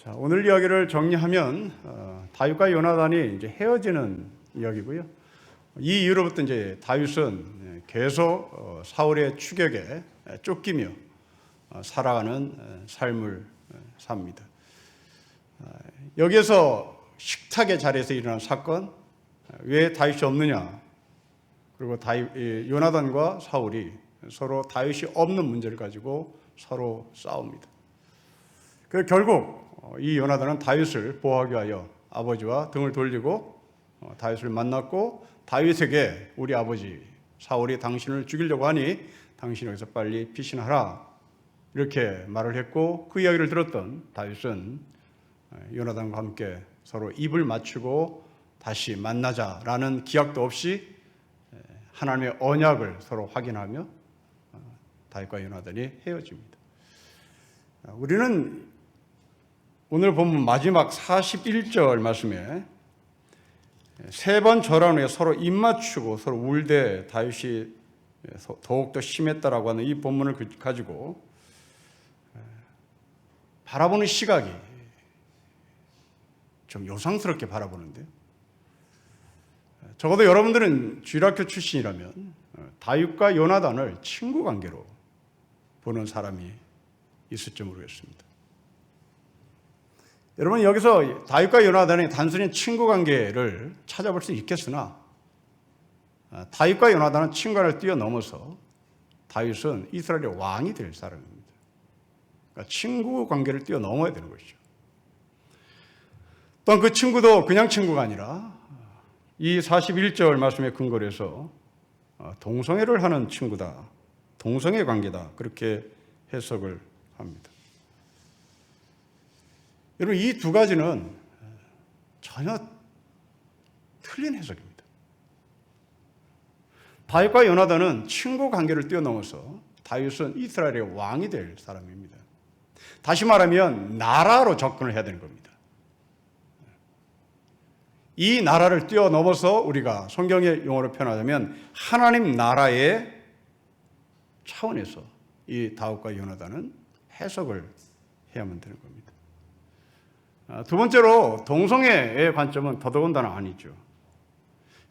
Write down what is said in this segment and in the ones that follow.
자, 오늘 이야기를 정리하면 다윗과 요나단이 이제 헤어지는 이야기고요. 이 이후로부터 이제 다윗은 계속 사울의 추격에 쫓기며 살아가는 삶을 삽니다. 여기에서 식탁의 자리에서 일어난 사건, 왜 다윗이 없느냐? 그리고 요나단과 사울이 서로 다윗이 없는 문제를 가지고 서로 싸웁니다. 그 결국 이 요나단은 다윗을 보호하기 위하여 아버지와 등을 돌리고 다윗을 만났고, 다윗에게 우리 아버지 사울이 당신을 죽이려고 하니 당신이 여기서 빨리 피신하라, 이렇게 말을 했고, 그 이야기를 들었던 다윗은 요나단과 함께 서로 입을 맞추고 다시 만나자라는 기약도 없이 하나님의 언약을 서로 확인하며 다윗과 요나단이 헤어집니다. 우리는 오늘 본문 마지막 41절 말씀에 세 번 절한 후에 서로 입 맞추고 서로 울되 다윗이 더욱더 심했다라고 하는 이 본문을 가지고 바라보는 시각이 좀 요상스럽게 바라보는데요. 적어도 여러분들은 주일학교 출신이라면 다윗과 요나단을 친구 관계로 보는 사람이 있을지 모르겠습니다. 여러분, 여기서 다윗과 요나단이 단순히 친구 관계를 찾아볼 수 있겠으나 다윗과 요나단은 친구를 뛰어넘어서 다윗은 이스라엘의 왕이 될 사람입니다. 그러니까 친구 관계를 뛰어넘어야 되는 것이죠. 또한 그 친구도 그냥 친구가 아니라 이 41절 말씀에 근거로 해서 동성애를 하는 친구다, 동성애 관계다, 그렇게 해석을 합니다. 여러분, 이 두 가지는 전혀 틀린 해석입니다. 다윗과 요나단은 친구 관계를 뛰어넘어서 다윗은 이스라엘의 왕이 될 사람입니다. 다시 말하면 나라로 접근을 해야 되는 겁니다. 이 나라를 뛰어넘어서 우리가 성경의 용어로 표현하자면 하나님 나라의 차원에서 이 다윗과 요나단은 해석을 해야만 되는 겁니다. 두 번째로, 동성애의 관점은 더더군다나 아니죠.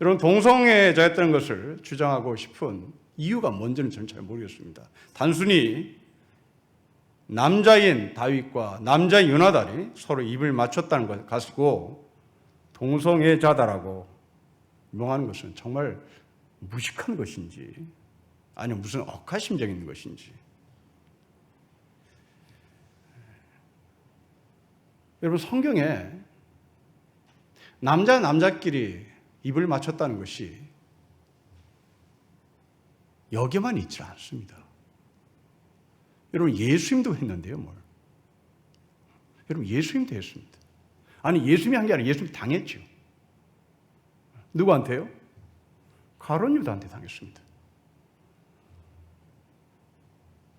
여러분, 동성애자였다는 것을 주장하고 싶은 이유가 뭔지는 저는 잘 모르겠습니다. 단순히 남자인 다윗과 남자인 요나단이 서로 입을 맞췄다는 것 가지고 동성애자다라고 명하는 것은 정말 무식한 것인지 아니면 무슨 억하심적인 있는 것인지. 여러분, 성경에 남자끼리 입을 맞췄다는 것이 여기만 있지 않습니다. 여러분, 예수님도 했는데요, 뭘. 여러분, 예수님도 했습니다. 아니, 예수님이 한 게 아니라 예수님이 당했죠. 누구한테요? 가룟 유다한테 당했습니다.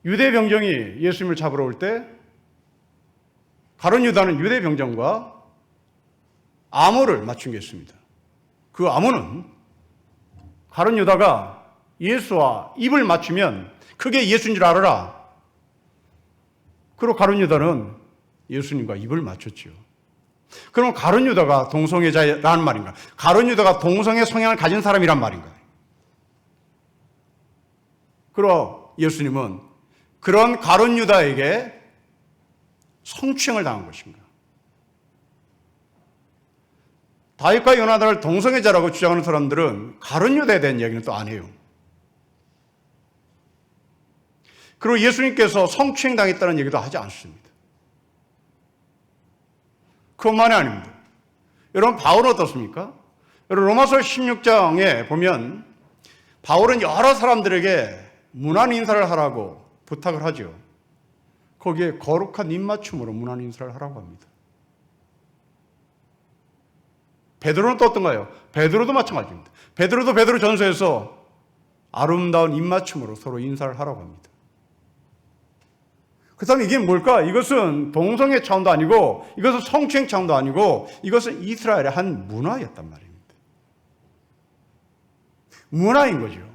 유대 병정이 예수님을 잡으러 올 때 가룟 유다는 유대 병정과 암호를 맞춘 게 있습니다. 그 암호는 가룟 유다가 예수와 입을 맞추면 그게 예수인 줄 알아라. 그리고 가룟 유다는 예수님과 입을 맞췄죠. 그럼 가룟 유다가 동성애자라는 말인가? 가룟 유다가 동성애 성향을 가진 사람이란 말인가? 그리고 예수님은 그런 가룟 유다에게 성추행을 당한 것인가? 다윗과 요나단을 동성애자라고 주장하는 사람들은 가룟 유다에 대한 이야기는 또 안 해요. 그리고 예수님께서 성추행 당했다는 얘기도 하지 않습니다. 그것만이 아닙니다. 여러분, 바울은 어떻습니까? 여러분, 로마서 16장에 보면 바울은 여러 사람들에게 문안 인사를 하라고 부탁을 하죠. 거기에 거룩한 입맞춤으로 문안 인사를 하라고 합니다. 베드로는 또 어떤가요? 베드로도 마찬가지입니다. 베드로도 베드로 전서에서 아름다운 입맞춤으로 서로 인사를 하라고 합니다. 그렇다면 이게 뭘까? 이것은 동성애 차원도 아니고, 이것은 성추행 차원도 아니고, 이것은 이스라엘의 한 문화였단 말입니다. 문화인 거죠.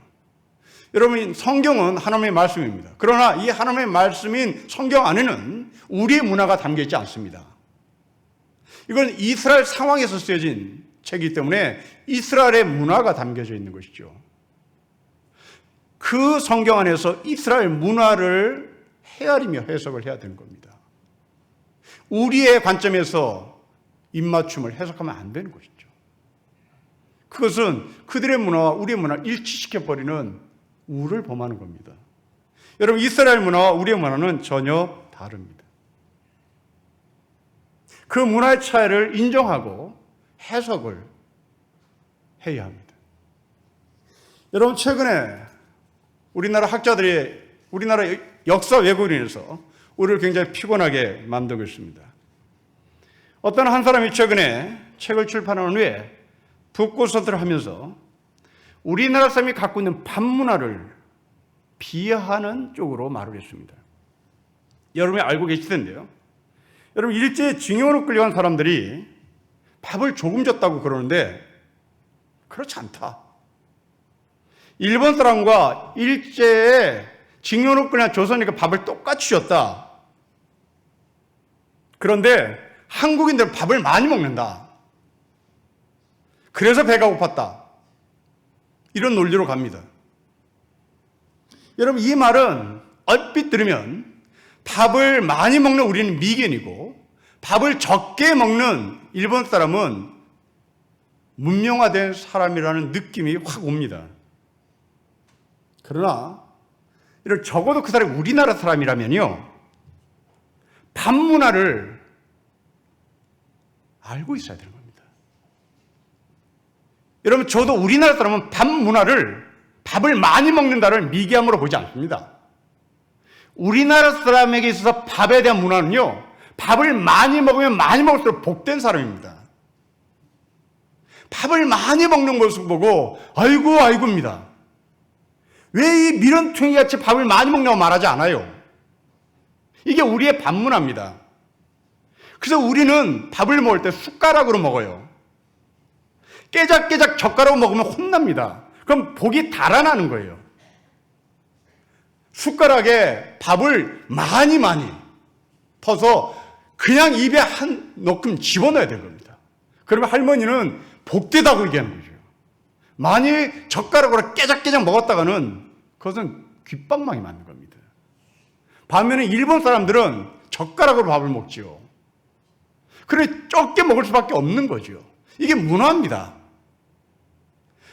여러분, 성경은 하나님의 말씀입니다. 그러나 이 하나님의 말씀인 성경 안에는 우리의 문화가 담겨 있지 않습니다. 이건 이스라엘 상황에서 쓰여진 책이기 때문에 이스라엘의 문화가 담겨져 있는 것이죠. 그 성경 안에서 이스라엘 문화를 헤아리며 해석을 해야 되는 겁니다. 우리의 관점에서 입맞춤을 해석하면 안 되는 것이죠. 그것은 그들의 문화와 우리의 문화를 일치시켜버리는 우를 범하는 겁니다. 여러분, 이스라엘 문화와 우리의 문화는 전혀 다릅니다. 그 문화의 차이를 인정하고 해석을 해야 합니다. 여러분, 최근에 우리나라 학자들이 우리나라 역사 왜곡으로 인해서 우리를 굉장히 피곤하게 만들고 있습니다. 어떤 한 사람이 최근에 책을 출판한 후에 북고서들을 하면서 우리나라 사람이 갖고 있는 밥 문화를 비하하는 쪽으로 말을 했습니다. 여러분이 알고 계실 텐데요. 여러분, 일제에 징용으로 끌려간 사람들이 밥을 조금 줬다고 그러는데 그렇지 않다. 일본 사람과 일제에 징용으로 끌려간 조선인과 밥을 똑같이 줬다. 그런데 한국인들은 밥을 많이 먹는다. 그래서 배가 고팠다. 이런 논리로 갑니다. 여러분, 이 말은 얼핏 들으면 밥을 많이 먹는 우리는 미견이고 밥을 적게 먹는 일본 사람은 문명화된 사람이라는 느낌이 확 옵니다. 그러나 적어도 그 사람이 우리나라 사람이라면요, 밥 문화를 알고 있어야 되는 겁니다. 여러분, 저도 우리나라 사람은 밥 문화를, 밥을 많이 먹는다를 미개함으로 보지 않습니다. 우리나라 사람에게 있어서 밥에 대한 문화는요, 밥을 많이 먹으면 많이 먹을수록 복된 사람입니다. 밥을 많이 먹는 것을 보고 아이고 아이고입니다. 왜 이 미련퉁이 같이 밥을 많이 먹냐고 말하지 않아요. 이게 우리의 밥 문화입니다. 그래서 우리는 밥을 먹을 때 숟가락으로 먹어요. 깨작깨작 젓가락으로 먹으면 혼납니다. 그럼 복이 달아나는 거예요. 숟가락에 밥을 많이 퍼서 그냥 입에 한 놓금 집어넣어야 되는 겁니다. 그러면 할머니는 복되다고 얘기하는 거죠. 많이 젓가락으로 깨작깨작 먹었다가는 그것은 귓방망이 맞는 겁니다. 반면에 일본 사람들은 젓가락으로 밥을 먹지요. 그래 적게 먹을 수밖에 없는 거죠. 이게 문화입니다.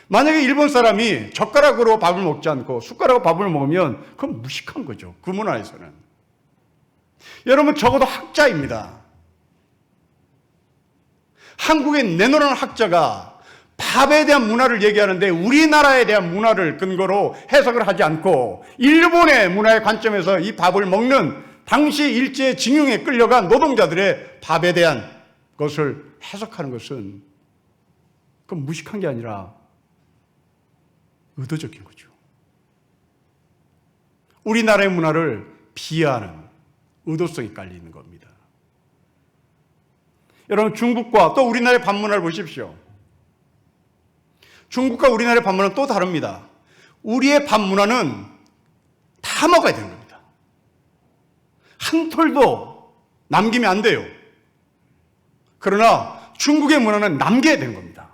만약에 일본 사람이 젓가락으로 밥을 먹지 않고 숟가락으로 밥을 먹으면 그건 무식한 거죠. 그 문화에서는. 여러분, 적어도 학자입니다. 한국에 내놓은 학자가 밥에 대한 문화를 얘기하는데 우리나라에 대한 문화를 근거로 해석을 하지 않고 일본의 문화의 관점에서 이 밥을 먹는 당시 일제 징용에 끌려간 노동자들의 밥에 대한 것을 해석하는 것은 그건 무식한 게 아니라 의도적인 거죠. 우리나라의 문화를 비하하는 의도성이 깔려 있는 겁니다. 여러분, 중국과 또 우리나라의 밥 문화를 보십시오. 중국과 우리나라의 밥 문화는 또 다릅니다. 우리의 밥 문화는 다 먹어야 되는 겁니다. 한 톨도 남기면 안 돼요. 그러나 중국의 문화는 남겨야 되는 겁니다.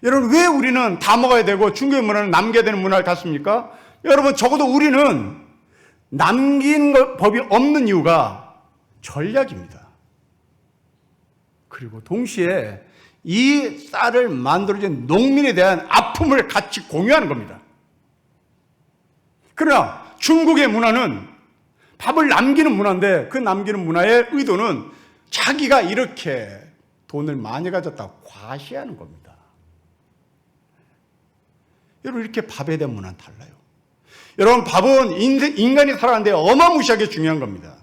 여러분, 왜 우리는 다 먹어야 되고 중국의 문화는 남겨야 되는 문화를 갖습니까? 여러분, 적어도 우리는 남긴 법이 없는 이유가 전략입니다. 그리고 동시에 이 쌀을 만들어진 농민에 대한 아픔을 같이 공유하는 겁니다. 그러나 중국의 문화는 밥을 남기는 문화인데 그 남기는 문화의 의도는 자기가 이렇게 돈을 많이 가졌다고 과시하는 겁니다. 여러분, 이렇게 밥에 대한 문화는 달라요. 여러분, 밥은 인간이 살아가는데 어마무시하게 중요한 겁니다.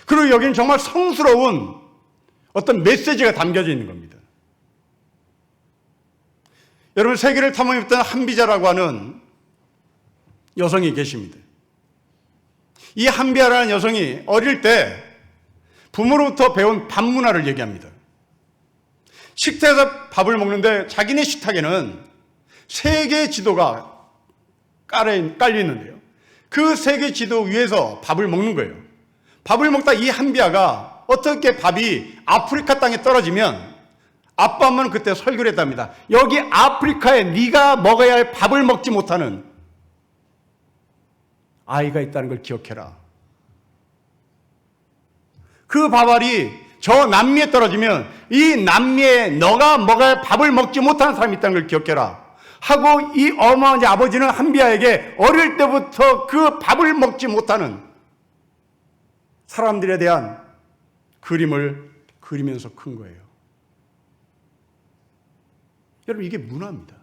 그리고 여기는 정말 성스러운 어떤 메시지가 담겨져 있는 겁니다. 여러분, 세계를 탐험했던 한비자라고 하는 여성이 계십니다. 이 한비자라는 여성이 어릴 때 부모로부터 배운 밥 문화를 얘기합니다. 식탁에서 밥을 먹는데 자기네 식탁에는 세 개의 지도가 깔려 있는데요. 그 세 개의 지도 위에서 밥을 먹는 거예요. 밥을 먹다 이 한비아가 어떻게 밥이 아프리카 땅에 떨어지면 아빠 엄마는 그때 설교를 했답니다. 여기 아프리카에 네가 먹어야 할 밥을 먹지 못하는 아이가 있다는 걸 기억해라. 그 밥알이 저 남미에 떨어지면 이 남미에 너가 먹어야 할 밥을 먹지 못하는 사람이 있다는 걸 기억해라 하고, 이 어머니 아버지는 한비아에게 어릴 때부터 그 밥을 먹지 못하는 사람들에 대한 그림을 그리면서 큰 거예요. 여러분, 이게 문화입니다.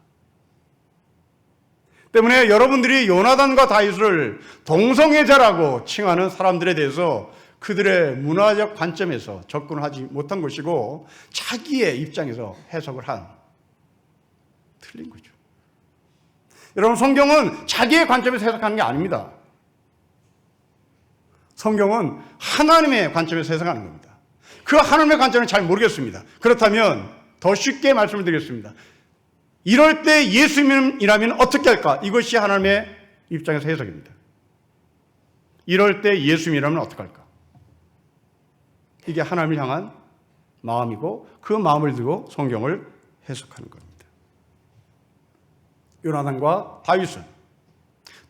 때문에 여러분들이 요나단과 다윗을 동성애자라고 칭하는 사람들에 대해서 그들의 문화적 관점에서 접근하지 못한 것이고, 자기의 입장에서 해석을 한 틀린 거죠. 여러분, 성경은 자기의 관점에서 해석하는 게 아닙니다. 성경은 하나님의 관점에서 해석하는 겁니다. 그 하나님의 관점을 잘 모르겠습니다. 그렇다면 더 쉽게 말씀을 드리겠습니다. 이럴 때 예수님이라면 어떻게 할까? 이것이 하나님의 입장에서 해석입니다. 이럴 때 예수님이라면 어떻게 할까? 이게 하나님을 향한 마음이고, 그 마음을 두고 성경을 해석하는 겁니다. 요나단과 다윗은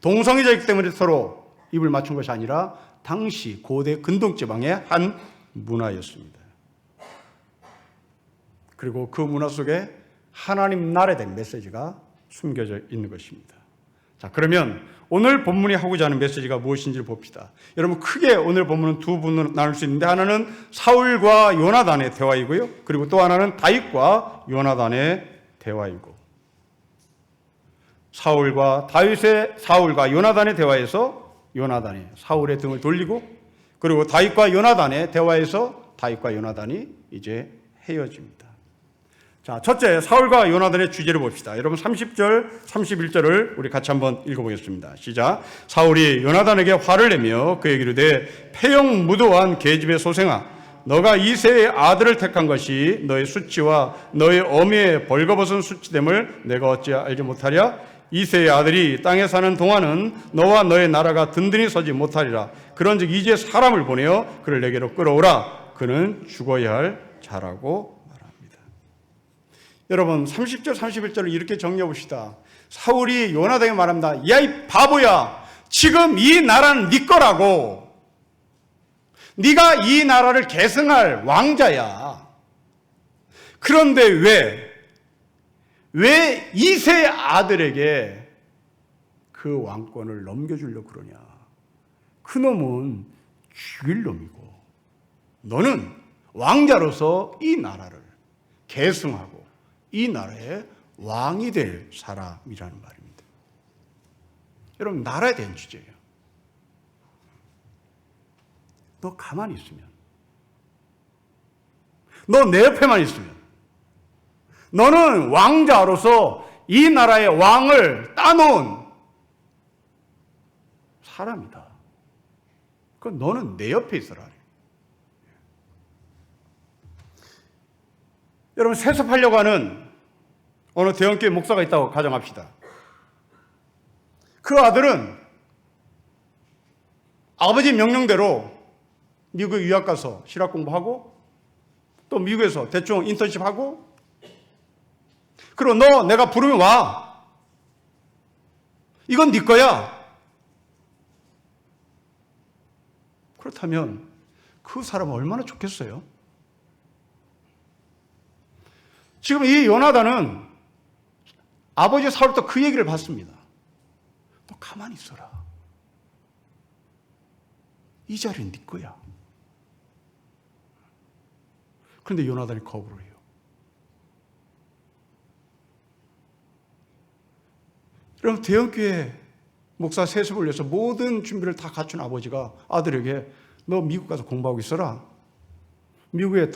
동성애자이기 때문에 서로 입을 맞춘 것이 아니라 당시 고대 근동지방의 한 문화였습니다. 그리고 그 문화 속에 하나님 나라에 대한 메시지가 숨겨져 있는 것입니다. 자, 그러면 오늘 본문이 하고자 하는 메시지가 무엇인지를 봅시다. 여러분, 크게 오늘 본문은 두 부분으로 나눌 수 있는데, 하나는 사울과 요나단의 대화이고요, 그리고 또 하나는 다윗과 요나단의 대화이고, 사울과 요나단의 대화에서 요나단이 사울의 등을 돌리고, 그리고 다윗과 요나단의 대화에서 다윗과 요나단이 이제 헤어집니다. 자, 첫째, 사울과 요나단의 주제를 봅시다. 여러분, 30절, 31절을 우리 같이 한번 읽어보겠습니다. 시작. 사울이 요나단에게 화를 내며 그에게 이르되, 폐영무도한 계집의 소생아, 너가 이새의 아들을 택한 것이 너의 수치와 너의 어미의 벌거벗은 수치됨을 내가 어찌 알지 못하랴? 이새의 아들이 땅에 사는 동안은 너와 너의 나라가 든든히 서지 못하리라. 그런즉 이제 사람을 보내어 그를 내게로 끌어오라. 그는 죽어야 할 자라고. 여러분, 30절, 31절을 이렇게 정리해 봅시다. 사울이 요나단에게 말합니다. 야, 이 바보야, 지금 이 나라는 네 거라고. 네가 이 나라를 계승할 왕자야. 그런데 왜 이새의 아들에게 그 왕권을 넘겨주려고 그러냐? 그 놈은 죽일 놈이고, 너는 왕자로서 이 나라를 계승하고 이 나라의 왕이 될 사람이라는 말입니다. 여러분, 나라에 대한 주제예요. 너 가만히 있으면, 너 내 옆에만 있으면, 너는 왕자로서 이 나라의 왕을 따놓은 사람이다. 그럼 너는 내 옆에 있어라. 여러분, 세습하려고 하는 어느 대형교회 목사가 있다고 가정합시다. 그 아들은 아버지 명령대로 미국 유학 가서 실학 공부하고, 또 미국에서 대충 인턴십하고, 그리고 너 내가 부르면 와. 이건 네 거야. 그렇다면 그 사람은 얼마나 좋겠어요? 지금 이 요나단은 아버지 사울부터 그 얘기를 받습니다. 너 가만히 있어라. 이 자리는 네 거야. 그런데 요나단이 거부를 해요. 그럼 대형교회 목사 세습을 위해서 모든 준비를 다 갖춘 아버지가 아들에게 너 미국 가서 공부하고 있어라. 미국에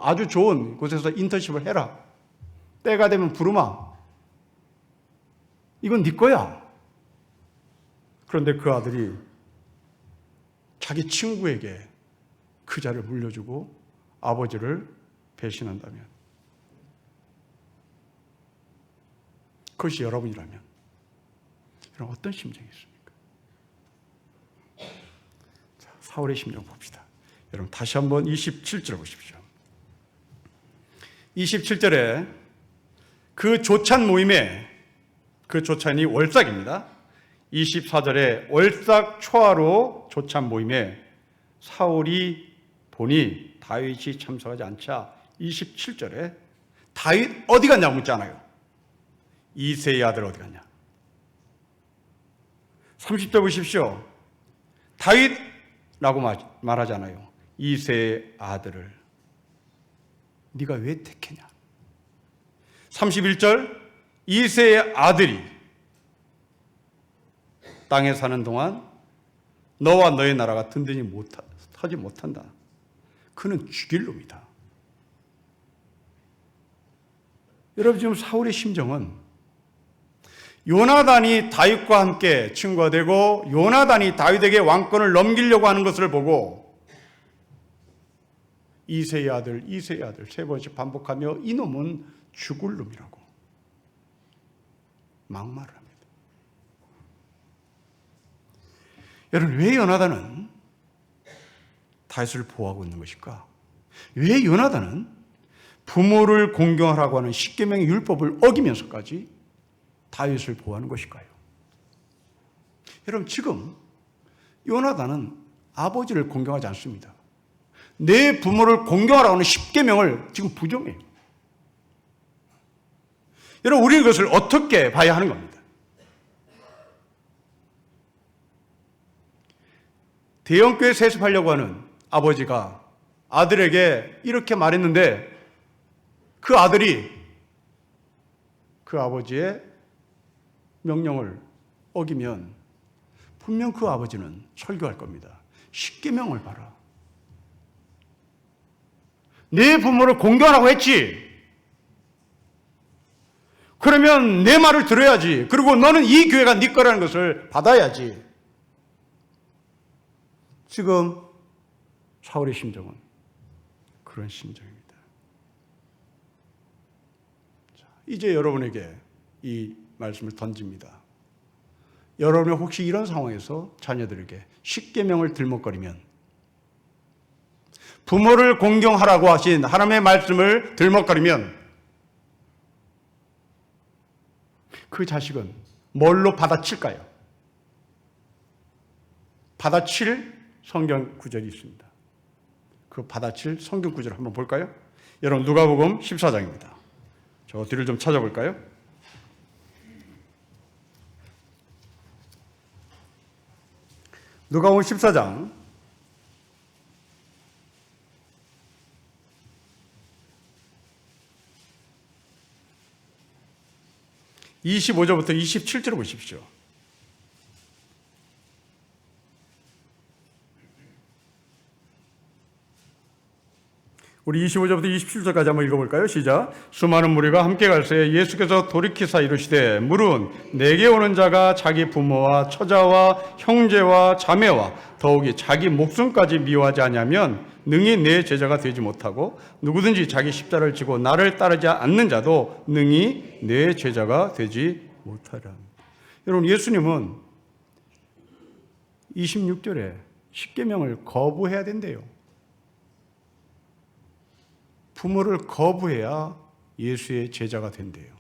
아주 좋은 곳에서 인턴십을 해라. 때가 되면 부르마. 이건 네 거야. 그런데 그 아들이 자기 친구에게 그 자리를 물려주고 아버지를 배신한다면, 그것이 여러분이라면 여러분 어떤 심정이 있습니까? 자, 사울의 심정 봅시다. 여러분 다시 한번 27절 보십시오. 27절에 그 조찬 모임에, 그 조찬이 월삭입니다. 24절에 월삭 초하로 조찬 모임에 사울이 보니 다윗이 참석하지 않자 27절에 다윗 어디 갔냐고 묻잖아요. 이새의 아들 어디 갔냐. 30절 보십시오. 다윗라고 말하잖아요. 이새의 아들을 네가 왜 택했냐. 31절 이새의 아들이 땅에 사는 동안 너와 너의 나라가 든든히 서지 못한다. 그는 죽일 놈이다. 여러분 지금 사울의 심정은 요나단이 다윗과 함께 친구가 되고 요나단이 다윗에게 왕권을 넘기려고 하는 것을 보고 이새의 아들 세 번씩 반복하며 이놈은 죽을 놈이라고 막말을 합니다. 여러분 왜 요나단은 다윗을 보호하고 있는 것일까? 왜 요나단은 부모를 공경하라고 하는 십계명의 율법을 어기면서까지 다윗을 보호하는 것일까요? 여러분 지금 요나단은 아버지를 공경하지 않습니다. 내 부모를 공경하라고 하는 십계명을 지금 부정해요. 여러분 우리는 그것을 어떻게 봐야 하는 겁니다. 대형교회 세습하려고 하는 아버지가 아들에게 이렇게 말했는데 그 아들이 그 아버지의 명령을 어기면 분명 그 아버지는 설교할 겁니다. 십계명을 봐라. 내 부모를 공경하라고 했지. 그러면 내 말을 들어야지. 그리고 너는 이 교회가 네 거라는 것을 받아야지. 지금 사울의 심정은 그런 심정입니다. 자, 이제 여러분에게 이 말씀을 던집니다. 여러분이 혹시 이런 상황에서 자녀들에게 십계명을 들먹거리면 부모를 공경하라고 하신 하나님의 말씀을 들먹거리면 그 자식은 뭘로 받아칠까요? 받아칠 성경 구절이 있습니다. 그 받아칠 성경 구절 한번 볼까요? 여러분 누가복음 14장입니다. 저 뒤를 좀 찾아볼까요? 누가복음 14장 25절부터 27절을 보십시오. 우리 25절부터 27절까지 한번 읽어볼까요? 시작. 수많은 무리가 함께 갈새 예수께서 돌이키사 이르시되 물은 내게 오는 자가 자기 부모와 처자와 형제와 자매와 더욱이 자기 목숨까지 미워하지 아니하면 능히 내 제자가 되지 못하고 누구든지 자기 십자를 지고 나를 따르지 않는 자도 능히 내 제자가 되지 못하리라. 여러분 예수님은 26절에 십계명을 거부해야 된대요. 부모를 거부해야 예수의 제자가 된대요.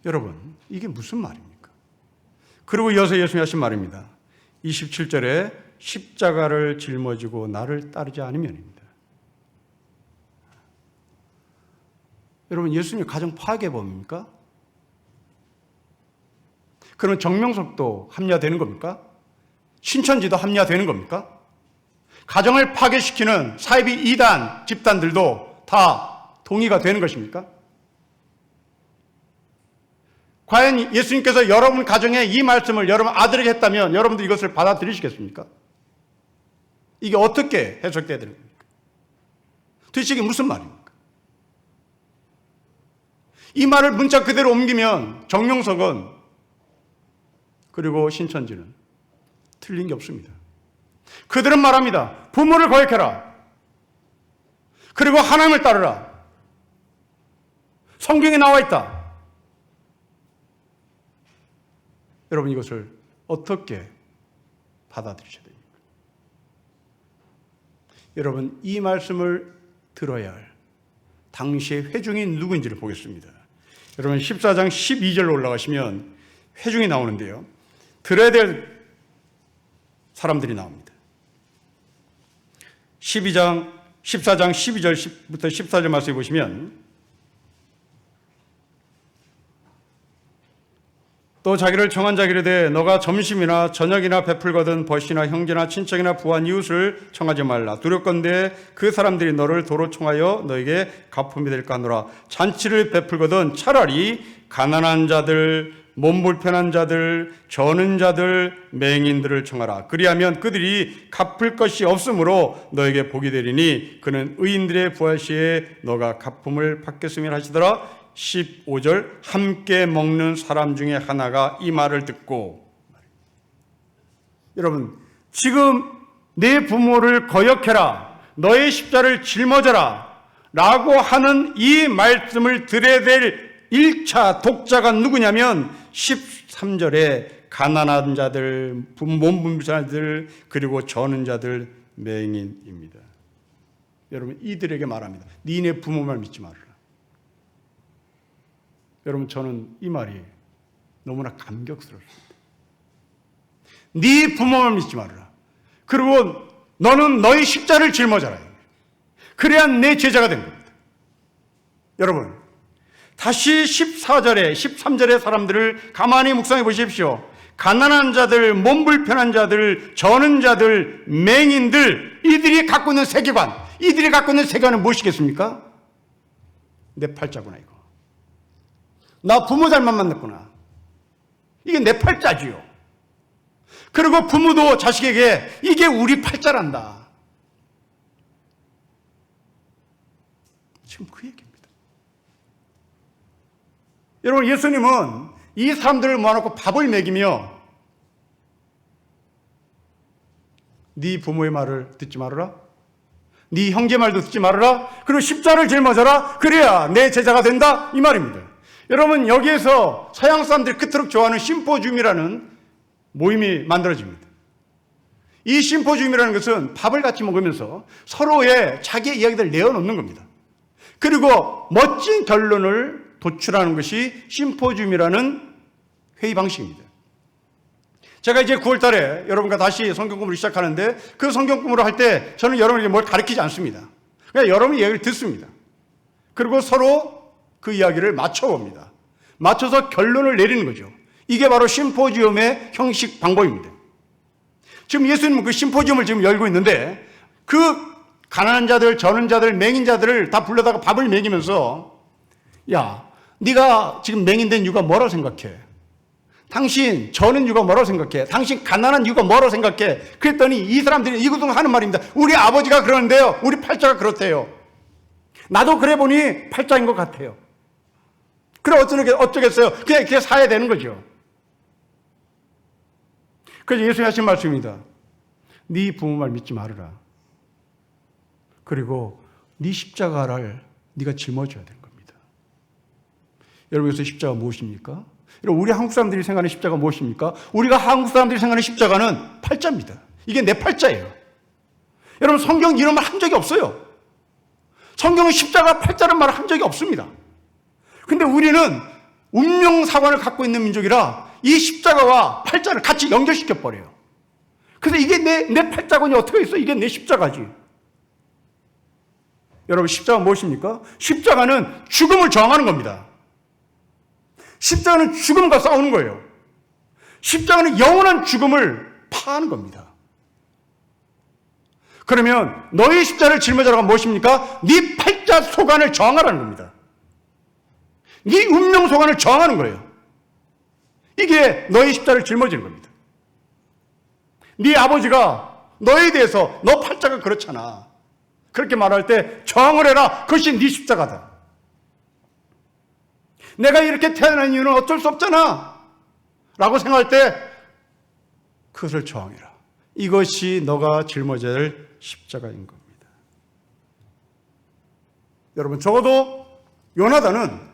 여러분 이게 무슨 말입니까? 그리고 이어서 예수님이 하신 말입니다. 27절에 십자가를 짊어지고 나를 따르지 않으면입니다. 여러분 예수님이 가정 파괴범입니까? 그러면 정명석도 합리화되는 겁니까? 신천지도 합리화되는 겁니까? 가정을 파괴시키는 사이비 이단 집단들도 다 동의가 되는 것입니까? 과연 예수님께서 여러분 가정에 이 말씀을 여러분 아들에게 했다면 여러분들 이것을 받아들이시겠습니까? 이게 어떻게 해석돼야 되는 겁니까? 도대체 이게 무슨 말입니까? 이 말을 문자 그대로 옮기면 정명석은 그리고 신천지는 틀린 게 없습니다. 그들은 말합니다. 부모를 거역해라. 그리고 하나님을 따르라. 성경에 나와 있다. 여러분 이것을 어떻게 받아들이셔야 됩니까? 여러분, 이 말씀을 들어야 할 당시의 회중이 누구인지를 보겠습니다. 여러분, 14장 12절로 올라가시면 회중이 나오는데요, 들어야 될 사람들이 나옵니다. 14장 12절부터 14절 말씀해 보시면, 또 자기를 청한 자기를 대해 너가 점심이나 저녁이나 베풀거든 벗이나 형제나 친척이나 부한 이웃을 청하지 말라. 두렵건대 그 사람들이 너를 도로 청하여 너에게 가품이 될까 하노라. 잔치를 베풀거든 차라리 가난한 자들, 몸 불편한 자들, 저는 자들, 맹인들을 청하라. 그리하면 그들이 갚을 것이 없으므로 너에게 복이 되리니 그는 의인들의 부활 시에 너가 가품을 받겠음이라 하시더라. 15절, 함께 먹는 사람 중에 하나가 이 말을 듣고, 여러분, 지금 내 부모를 거역해라, 너의 십자를 짊어져라 라고 하는 이 말씀을 들어야 될 1차 독자가 누구냐면 13절에 가난한 자들, 몸 불편한 자들, 그리고 저는 자들, 맹인입니다. 여러분, 이들에게 말합니다. 니네 부모 말 믿지 말아라. 여러분, 저는 이 말이 너무나 감격스럽습니다. 네 부모만 믿지 말아라. 그리고 너는 너의 십자를 짊어져라. 그래야 내 제자가 된 겁니다. 여러분, 다시 14절에 13절의 사람들을 가만히 묵상해 보십시오. 가난한 자들, 몸 불편한 자들, 저는 자들, 맹인들, 이들이 갖고 있는 세계관, 이들이 갖고 있는 세계관은 무엇이겠습니까? 내 팔자구나, 이거. 나 부모 잘못 만났구나. 이게 내 팔자지요. 그리고 부모도 자식에게 이게 우리 팔자란다. 지금 그 얘기입니다. 여러분, 예수님은 이 사람들을 모아놓고 밥을 먹이며 네 부모의 말을 듣지 말아라, 네 형제 말도 듣지 말아라, 그리고 십자를 짊어져라, 그래야 내 제자가 된다, 이 말입니다. 여러분, 여기에서 서양 사람들이 그토록 좋아하는 심포지움이라는 모임이 만들어집니다. 이 심포지움이라는 것은 밥을 같이 먹으면서 서로의 자기의 이야기들을 내어놓는 겁니다. 그리고 멋진 결론을 도출하는 것이 심포지움이라는 회의 방식입니다. 제가 이제 9월 달에 여러분과 다시 성경 공부를 시작하는데, 그 성경 공부를 할 때 저는 여러분에게 뭘 가르치지 않습니다. 그냥 여러분의 이야기를 듣습니다. 그리고 서로 그 이야기를 맞춰봅니다. 맞춰서 결론을 내리는 거죠. 이게 바로 심포지움의 형식 방법입니다. 지금 예수님은 그 심포지움을 지금 열고 있는데, 그 가난한 자들, 저는 자들, 맹인 자들을 다 불러다가 밥을 먹이면서, 야, 네가 지금 맹인된 이유가 뭐라고 생각해? 당신 저는 이유가 뭐라고 생각해? 당신 가난한 이유가 뭐라고 생각해? 그랬더니 이 사람들이 이것도 하는 말입니다. 우리 아버지가 그러는데요, 우리 팔자가 그렇대요. 나도 그래 보니 팔자인 것 같아요. 그래 어쩌겠어요? 그냥 이렇게 사야 되는 거죠. 그래서 예수님이 하신 말씀입니다. 네 부모 말 믿지 말아라. 그리고 네 십자가를 네가 짊어져야 되는 겁니다. 여러분, 여기서 십자가 무엇입니까? 여러분, 우리 한국 사람들이 생각하는 십자가 무엇입니까? 우리가 한국 사람들이 생각하는 십자가는 팔자입니다. 이게 내 팔자예요. 여러분, 성경 이런 말 한 적이 없어요. 성경은 십자가 팔자는 말을 한 적이 없습니다. 근데 우리는 운명사관을 갖고 있는 민족이라 이 십자가와 팔자를 같이 연결시켜버려요. 그래서 이게 내 팔자군이 어떻게 있어? 이게 내 십자가지. 여러분, 십자가는 무엇입니까? 십자가는 죽음을 저항하는 겁니다. 십자가는 죽음과 싸우는 거예요. 십자가는 영원한 죽음을 파하는 겁니다. 그러면 너희 십자를 짊어져라가 무엇입니까? 네 팔자 소관을 저항하라는 겁니다. 네 운명 소관을 저항하는 거예요. 이게 너희 십자를 짊어지는 겁니다. 네 아버지가 너에 대해서 너 팔자가 그렇잖아, 그렇게 말할 때 저항을 해라. 그것이 네 십자가다. 내가 이렇게 태어난 이유는 어쩔 수 없잖아 라고 생각할 때 그것을 저항해라. 이것이 너가 짊어져야 할 십자가인 겁니다. 여러분, 적어도 요나단은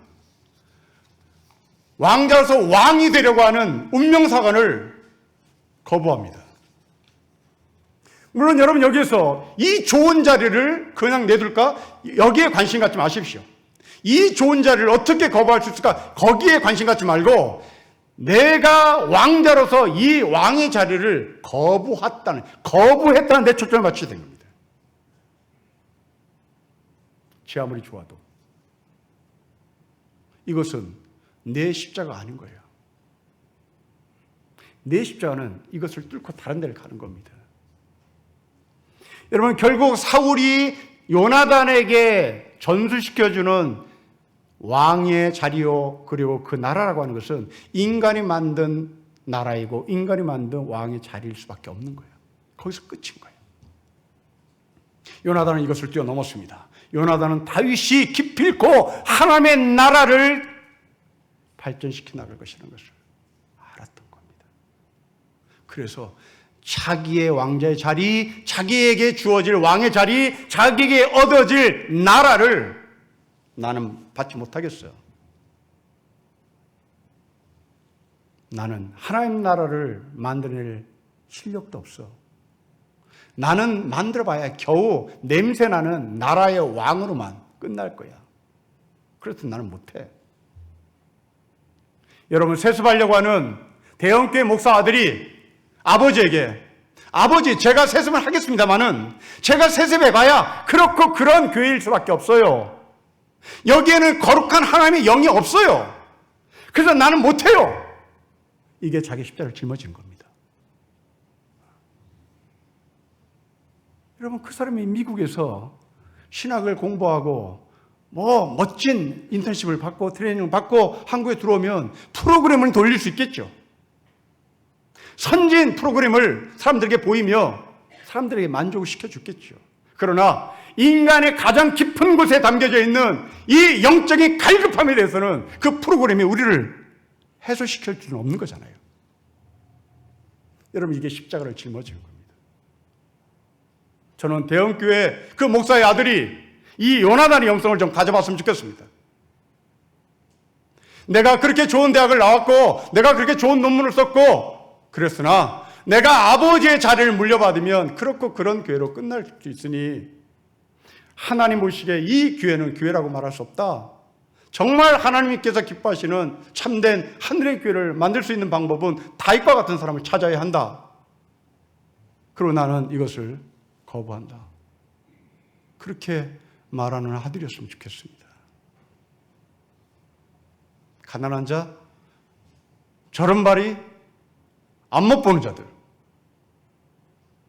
왕자로서 왕이 되려고 하는 운명사관을 거부합니다. 물론 여러분 여기에서 이 좋은 자리를 그냥 내둘까? 여기에 관심 갖지 마십시오. 이 좋은 자리를 어떻게 거부할 수 있을까? 거기에 관심 갖지 말고 내가 왕자로서 이 왕의 자리를 거부했다는 데 초점을 맞춰야 되는 겁니다. 제 아무리 좋아도 이것은 내 십자가 아닌 거예요. 내 십자가는 이것을 뚫고 다른 데를 가는 겁니다. 여러분 결국 사울이 요나단에게 전수시켜주는 왕의 자리요 그리고 그 나라라고 하는 것은 인간이 만든 나라이고 인간이 만든 왕의 자리일 수밖에 없는 거예요. 거기서 끝인 거예요. 요나단은 이것을 뛰어넘었습니다. 요나단은 다윗이 기필코 하나님의 나라를 발전시켜 나갈 것이라는 것을 알았던 겁니다. 그래서 자기의 왕자의 자리, 자기에게 주어질 왕의 자리, 자기에게 얻어질 나라를 나는 받지 못하겠어요. 나는 하나님 나라를 만들어낼 실력도 없어. 나는 만들어봐야 겨우 냄새나는 나라의 왕으로만 끝날 거야. 그래서 나는 못해. 여러분 세습하려고 하는 대형교회 목사 아들이 아버지에게 아버지 제가 세습을 하겠습니다마는 제가 세습해봐야 그렇고 그런 교회일 수밖에 없어요. 여기에는 거룩한 하나님의 영이 없어요. 그래서 나는 못해요. 이게 자기 십자가를 짊어지는 겁니다. 여러분 그 사람이 미국에서 신학을 공부하고 멋진 인턴십을 받고 트레이닝을 받고 한국에 들어오면 프로그램을 돌릴 수 있겠죠. 선진 프로그램을 사람들에게 보이며 사람들에게 만족을 시켜주겠죠. 그러나 인간의 가장 깊은 곳에 담겨져 있는 이 영적인 갈급함에 대해서는 그 프로그램이 우리를 해소시킬 수는 없는 거잖아요. 여러분 이게 십자가를 짊어지는 겁니다. 저는 대형교회 그 목사의 아들이 이 요나단의 영성을 좀 가져봤으면 좋겠습니다. 내가 그렇게 좋은 대학을 나왔고 내가 그렇게 좋은 논문을 썼고 그랬으나 내가 아버지의 자리를 물려받으면 그렇고 그런 교회로 끝날 수 있으니 하나님 보시기에 이 교회는 교회라고 말할 수 없다. 정말 하나님께서 기뻐하시는 참된 하늘의 교회를 만들 수 있는 방법은 다윗과 같은 사람을 찾아야 한다. 그리고 나는 이것을 거부한다. 그렇게 말하는 아들이었으면 좋겠습니다. 가난한 자, 저런발이 안 못 보는 자들,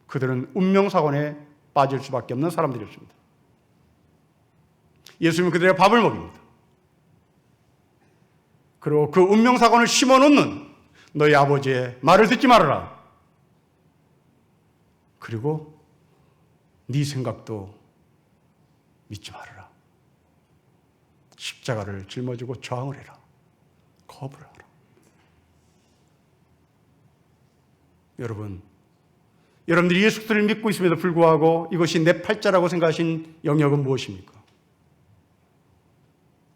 그들은 운명사관에 빠질 수밖에 없는 사람들이었습니다. 예수님은 그들에게 밥을 먹입니다. 그리고 그 운명사관을 심어놓는 너희 아버지의 말을 듣지 말아라. 그리고 네 생각도 믿지 말아라. 십자가를 짊어지고 저항을 해라. 거부를 하라. 여러분들이 예수 그리스도를 믿고 있음에도 불구하고 이것이 내 팔자라고 생각하신 영역은 무엇입니까?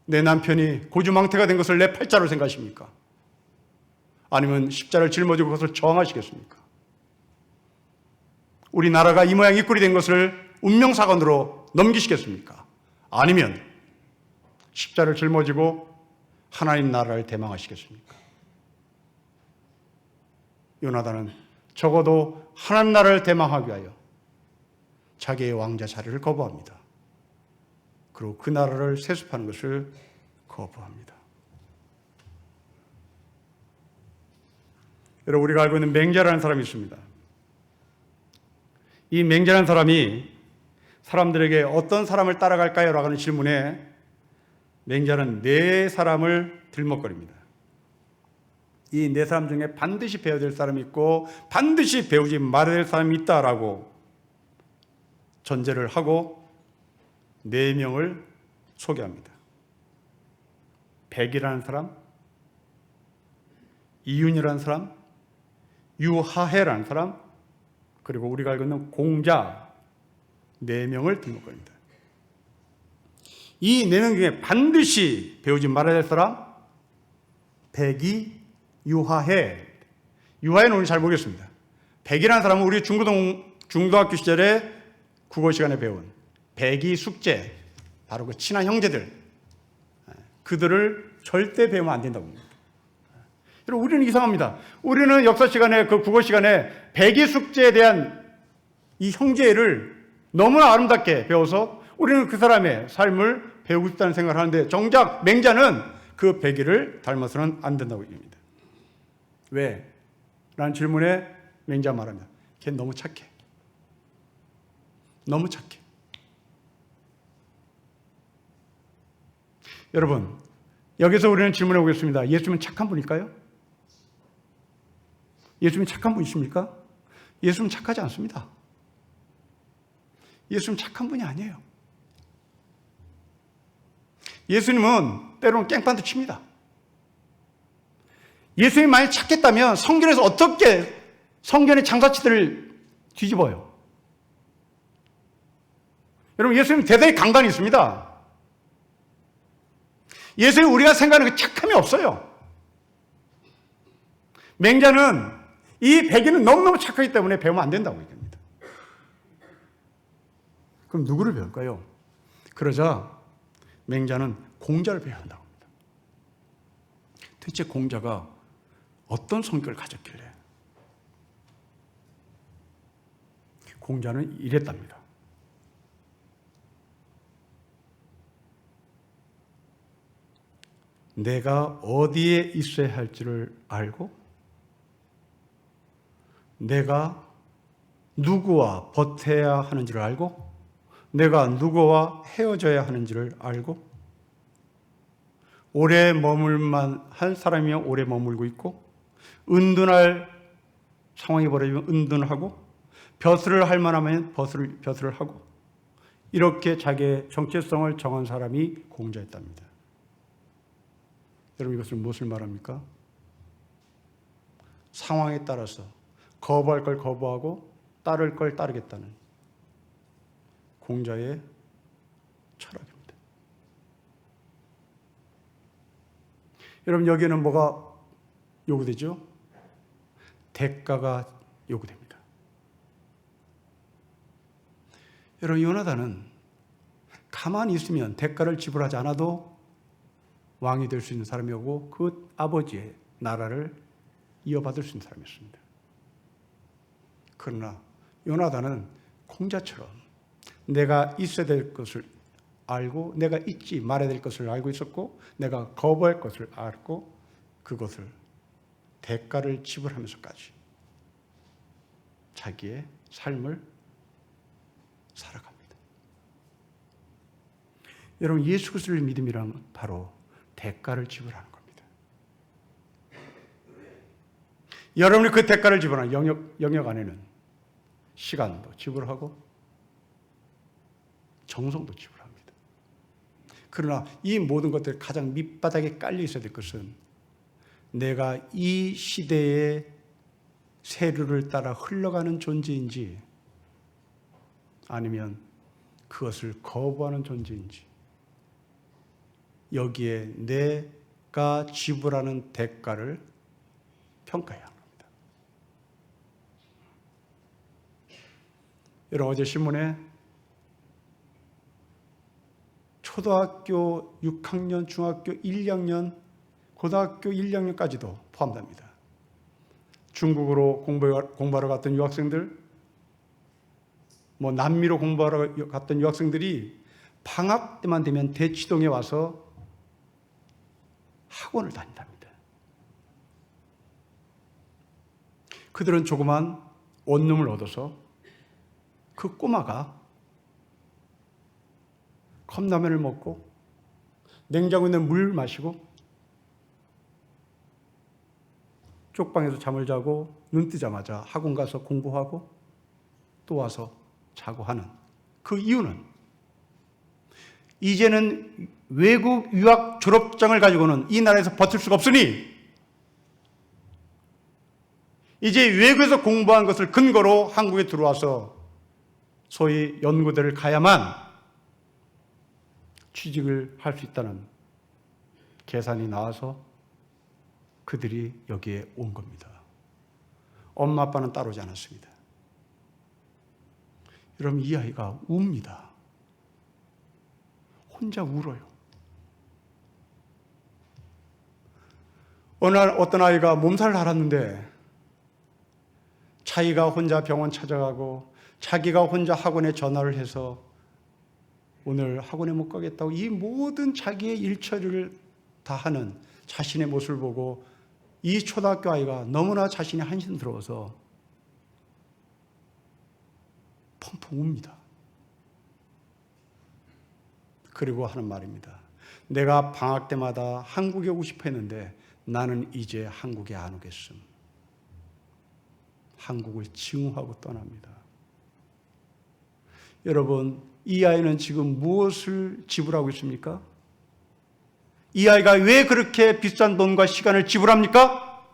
내 남편이 고주망태가 된 것을 내 팔자로 생각하십니까? 아니면 십자를 짊어지고 그것을 저항하시겠습니까? 우리나라가 이 모양 이 꼴이 된 것을 운명사건으로 넘기시겠습니까? 아니면 십자를 짊어지고 하나님 나라를 대망하시겠습니까? 요나단은 적어도 하나님 나라를 대망하기 위하여 자기의 왕자 자리를 거부합니다. 그리고 그 나라를 세습하는 것을 거부합니다. 여러분, 우리가 알고 있는 맹자라는 사람이 있습니다. 이 맹자라는 사람이 사람들에게 어떤 사람을 따라갈까요? 라고 하는 질문에 맹자는 네 사람을 들먹거립니다. 이 네 사람 중에 반드시 배워야 될 사람이 있고 반드시 배우지 말아야 될 사람이 있다라고 전제를 하고 네 명을 소개합니다. 백이라는 사람, 이윤이라는 사람, 유하해라는 사람, 그리고 우리가 알고 있는 공자 네 명을 들먹거립니다. 이 네 명 중에 반드시 배우지 말아야 될 사람, 백이, 유하해. 유하해는 우리 잘 모르겠습니다. 백이라는 사람은 우리 중고등 중등학교 시절에 국어 시간에 배운 백이 숙제, 바로 그 친한 형제들, 그들을 절대 배우면 안 된다고 합니다. 여러분, 우리는 이상합니다. 우리는 역사 시간에, 그 국어 시간에 백이 숙제에 대한 이 형제를 너무나 아름답게 배워서 우리는 그 사람의 삶을 배우고 싶다는 생각을 하는데, 정작 맹자는 그 백이를 닮아서는 안 된다고 얘기합니다. 왜? 라는 질문에 맹자가 말합니다. 걔 너무 착해. 너무 착해. 여러분, 여기서 우리는 질문해 보겠습니다. 예수님은 착한 분일까요? 예수님은 착한 분이십니까? 예수님은 착하지 않습니다. 예수님은 착한 분이 아니에요. 예수님은 때로는 깽판도 칩니다. 예수님이 만약 착했다면 성경에서 어떻게 성경의 장사치들을 뒤집어요? 여러분, 예수님 대단히 강단이 있습니다. 예수님 우리가 생각하는 그 착함이 없어요. 맹자는 이 백인은 너무너무 착하기 때문에 배우면 안 된다고 얘기합니다. 그럼 누구를 배울까요? 그러자 맹자는 공자를 배워야 한다고 합니다. 대체 공자가 어떤 성격을 가졌길래? 공자는 이랬답니다. 내가 어디에 있어야 할지를 알고, 내가 누구와 버텨야 하는지를 알고, 내가 누구와 헤어져야 하는지를 알고, 오래 머물만 한 사람이면 오래 머물고 있고, 은둔할 상황이 벌어지면 은둔하고, 벼슬을 할 만하면 벼슬을 하고, 이렇게 자기의 정체성을 정한 사람이 공자였답니다. 여러분, 이것을 무엇을 말합니까? 상황에 따라서 거부할 걸 거부하고 따를 걸 따르겠다는 공자의 철학입니다. 여러분, 여기에는 뭐가 요구되죠? 대가가 요구됩니다. 여러분, 요나단은 가만히 있으면 대가를 지불하지 않아도 왕이 될 수 있는 사람이었고, 그 아버지의 나라를 이어받을 수 있는 사람이었습니다. 그러나 요나단은 공자처럼 내가 있어야 될 것을 알고, 내가 있지 말아야 될 것을 알고 있었고, 내가 거부할 것을 알고, 그것을 대가를 지불하면서까지 자기의 삶을 살아갑니다. 여러분, 예수 그리스도를 믿음이란 바로 대가를 지불하는 겁니다. 여러분이 그 대가를 지불하는 영역 안에는 시간도 지불하고 정성도 지불합니다. 그러나 이 모든 것들 가장 밑바닥에 깔려 있어야 될 것은 내가 이 시대의 세류를 따라 흘러가는 존재인지, 아니면 그것을 거부하는 존재인지, 여기에 내가 지불하는 대가를 평가해야 합니다. 여러분, 어제 신문에 초등학교 6학년, 중학교 1, 2학년, 고등학교 1, 2학년까지도 포함됩니다. 중국으로 공부하러 갔던 유학생들, 남미로 공부하러 갔던 유학생들이 방학 때만 되면 대치동에 와서 학원을 다닌답니다. 그들은 조그만 원룸을 얻어서 그 꼬마가 컵라면을 먹고 냉장고에 있는 물 마시고 쪽방에서 잠을 자고 눈 뜨자마자 학원 가서 공부하고 또 와서 자고 하는 그 이유는, 이제는 외국 유학 졸업장을 가지고는 이 나라에서 버틸 수가 없으니 이제 외국에서 공부한 것을 근거로 한국에 들어와서 소위 연구대를 가야만 취직을 할 수 있다는 계산이 나와서 그들이 여기에 온 겁니다. 엄마 아빠는 따라오지 않았습니다. 여러분, 이 아이가 웁니다. 혼자 울어요. 어느 날 어떤 아이가 몸살을 앓았는데 자기가 혼자 병원 찾아가고 자기가 혼자 학원에 전화를 해서 오늘 학원에 못 가겠다고 이 모든 자기의 일처리를 다 하는 자신의 모습을 보고 이 초등학교 아이가 너무나 자신이 한심스러워서 펑펑 웁니다. 그리고 하는 말입니다. 내가 방학 때마다 한국에 오고 싶어 했는데 나는 이제 한국에 안 오겠음. 한국을 증오하고 떠납니다. 여러분, 이 아이는 지금 무엇을 지불하고 있습니까? 이 아이가 왜 그렇게 비싼 돈과 시간을 지불합니까?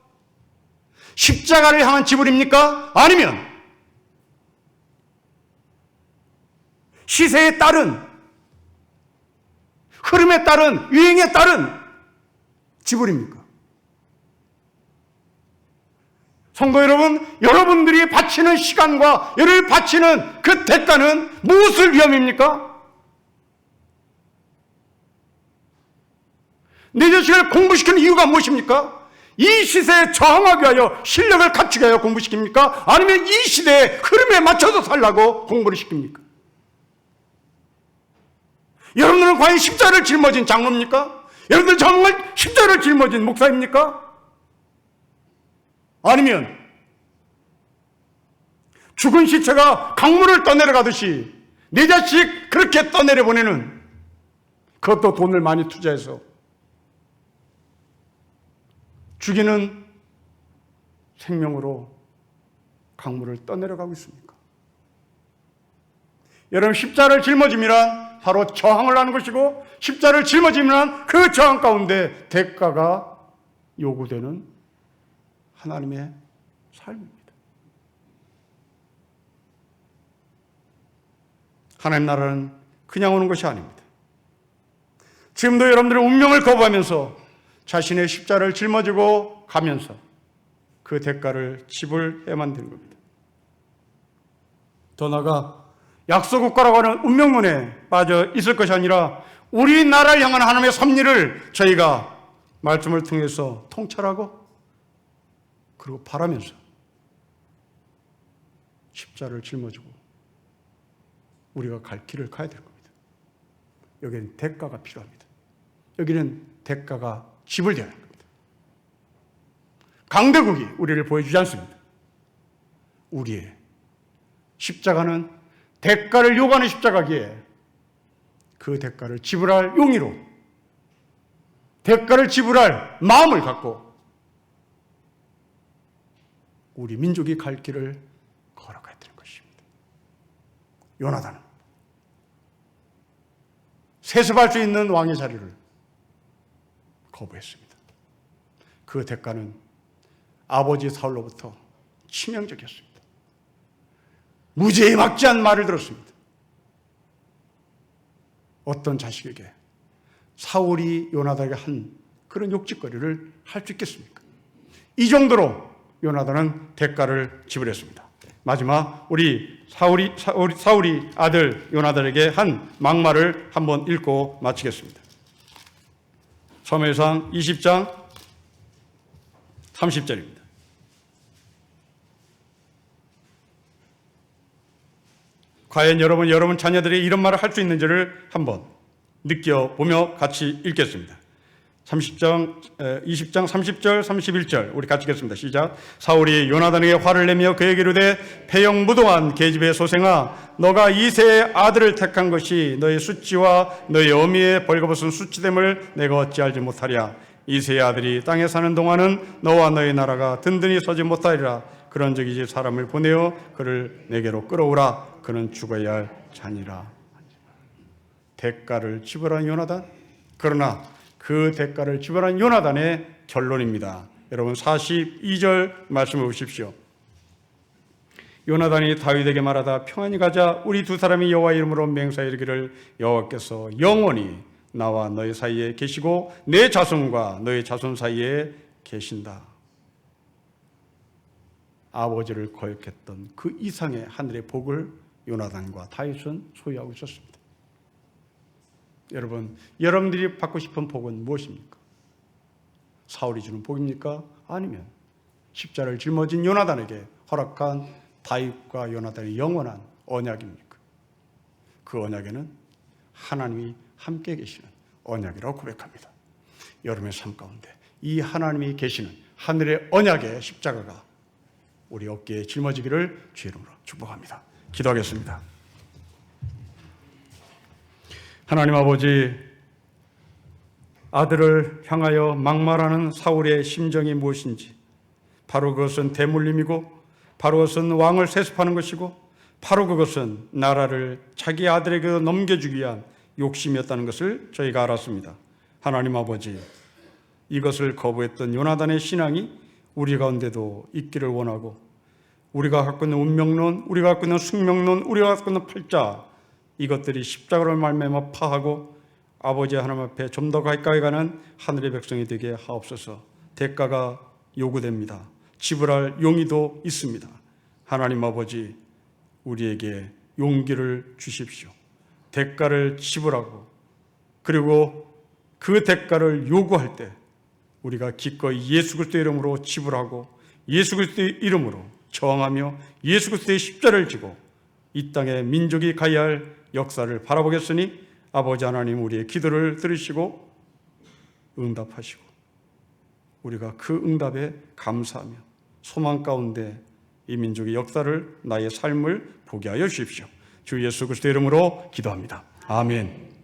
십자가를 향한 지불입니까? 아니면 시세에 따른, 흐름에 따른, 유행에 따른 지불입니까? 성도 여러분, 여러분들이 바치는 시간과 열을 바치는 그 대가는 무엇을 위함입니까? 내 자식을 공부시키는 이유가 무엇입니까? 이 시대에 저항하기 위하여 실력을 갖추기 위하여 공부시킵니까? 아니면 이 시대의 흐름에 맞춰서 살라고 공부를 시킵니까? 여러분들은 과연 십자를 짊어진 장로입니까? 여러분들 정말 십자를 짊어진 목사입니까? 아니면 죽은 시체가 강물을 떠내려가듯이 내 자식 그렇게 떠내려 보내는, 그것도 돈을 많이 투자해서 죽이는 생명으로 강물을 떠내려가고 있습니까? 여러분, 십자를 짊어짐이란 바로 저항을 하는 것이고, 십자를 짊어짐이란 그 저항 가운데 대가가 요구되는 하나님의 삶입니다. 하나님 나라는 그냥 오는 것이 아닙니다. 지금도 여러분들의 운명을 거부하면서 자신의 십자를 짊어지고 가면서 그 대가를 지불해야만 되는 겁니다. 더 나아가 약소국가라고 하는 운명론에 빠져 있을 것이 아니라 우리나라를 향한 하나님의 섭리를 저희가 말씀을 통해서 통찰하고 그리고 바라면서 십자를 짊어지고 우리가 갈 길을 가야 될 겁니다. 여기는 대가가 필요합니다. 여기는 대가가 지불되어야 합니다. 강대국이 우리를 보여주지 않습니다. 우리의 십자가는 대가를 요구하는 십자가기에 그 대가를 지불할 용의로, 대가를 지불할 마음을 갖고 우리 민족이 갈 길을 걸어가야 되는 것입니다. 요나단은 세습할 수 있는 왕의 자리를 거부했습니다. 그 대가는 아버지 사울로부터 치명적이었습니다. 무죄에 막지 않은 말을 들었습니다. 어떤 자식에게 사울이 요나단에게 한 그런 욕짓거리를 할 수 있겠습니까? 이 정도로 요나단은 대가를 지불했습니다. 마지막 우리 사울이 아들 요나단에게 한 막말을 한번 읽고 마치겠습니다. 사무엘상 20장 30절입니다. 과연 여러분 자녀들이 이런 말을 할 수 있는지를 한번 느껴보며 같이 읽겠습니다. 20장 30절 31절 우리 같이 읽겠습니다. 시작. 사울이 요나단에게 화를 내며 그에게 이르되 패영무동한 계집의 소생아, 너가 이새의 아들을 택한 것이 너의 수치와 너의 어미의 벌거벗은 수치됨을 내가 어찌 알지 못하랴. 이새의 아들이 땅에 사는 동안은 너와 너의 나라가 든든히 서지 못하리라. 그런즉 이제 사람을 보내어 그를 내게로 끌어오라. 그는 죽어야 할 자니라. 대가를 지불한 요나단, 그러나 그 대가를 지불한 요나단의 결론입니다. 여러분 42절 말씀을 보십시오. 요나단이 다윗에게 말하다 평안히 가자. 우리 두 사람이 여호와 이름으로 맹세하여 이르기를 여호와께서 영원히 나와 너희 사이에 계시고 내 자손과 너희 자손 사이에 계신다. 아버지를 거역했던 그 이상의 하늘의 복을 요나단과 다윗은 소유하고 있었습니다. 여러분, 여러분들이 받고 싶은 복은 무엇입니까? 사울이 주는 복입니까? 아니면 십자를 짊어진 요나단에게 허락한 다윗과 요나단의 영원한 언약입니까? 그 언약에는 하나님이 함께 계시는 언약이라고 고백합니다. 여러분의 삶 가운데 이 하나님이 계시는 하늘의 언약의 십자가가 우리 어깨에 짊어지기를 주의 이름으로 축복합니다. 기도하겠습니다. 하나님 아버지, 아들을 향하여 막말하는 사울의 심정이 무엇인지, 바로 그것은 대물림이고, 바로 그것은 왕을 세습하는 것이고, 바로 그것은 나라를 자기 아들에게 넘겨주기 위한 욕심이었다는 것을 저희가 알았습니다. 하나님 아버지, 이것을 거부했던 요나단의 신앙이 우리 가운데도 있기를 원하고, 우리가 갖고 있는 운명론, 우리가 갖고 있는 숙명론, 우리가 갖고 있는 팔자, 이것들이 십자가를 말미암아 파하고 아버지 하나님 앞에 좀 더 가까이 가는 하늘의 백성이 되게 하옵소서. 대가가 요구됩니다. 지불할 용의도 있습니다. 하나님 아버지, 우리에게 용기를 주십시오. 대가를 지불하고, 그리고 그 대가를 요구할 때 우리가 기꺼이 예수 그리스도의 이름으로 지불하고 예수 그리스도의 이름으로 저항하며 예수 그리스도의 십자를 지고 이 땅에 민족이 가야 할 역사를 바라보겠으니 아버지 하나님, 우리의 기도를 들으시고 응답하시고 우리가 그 응답에 감사하며 소망 가운데 이 민족의 역사를, 나의 삶을 보게 하여 주십시오. 주 예수 그리스도의 이름으로 기도합니다. 아멘.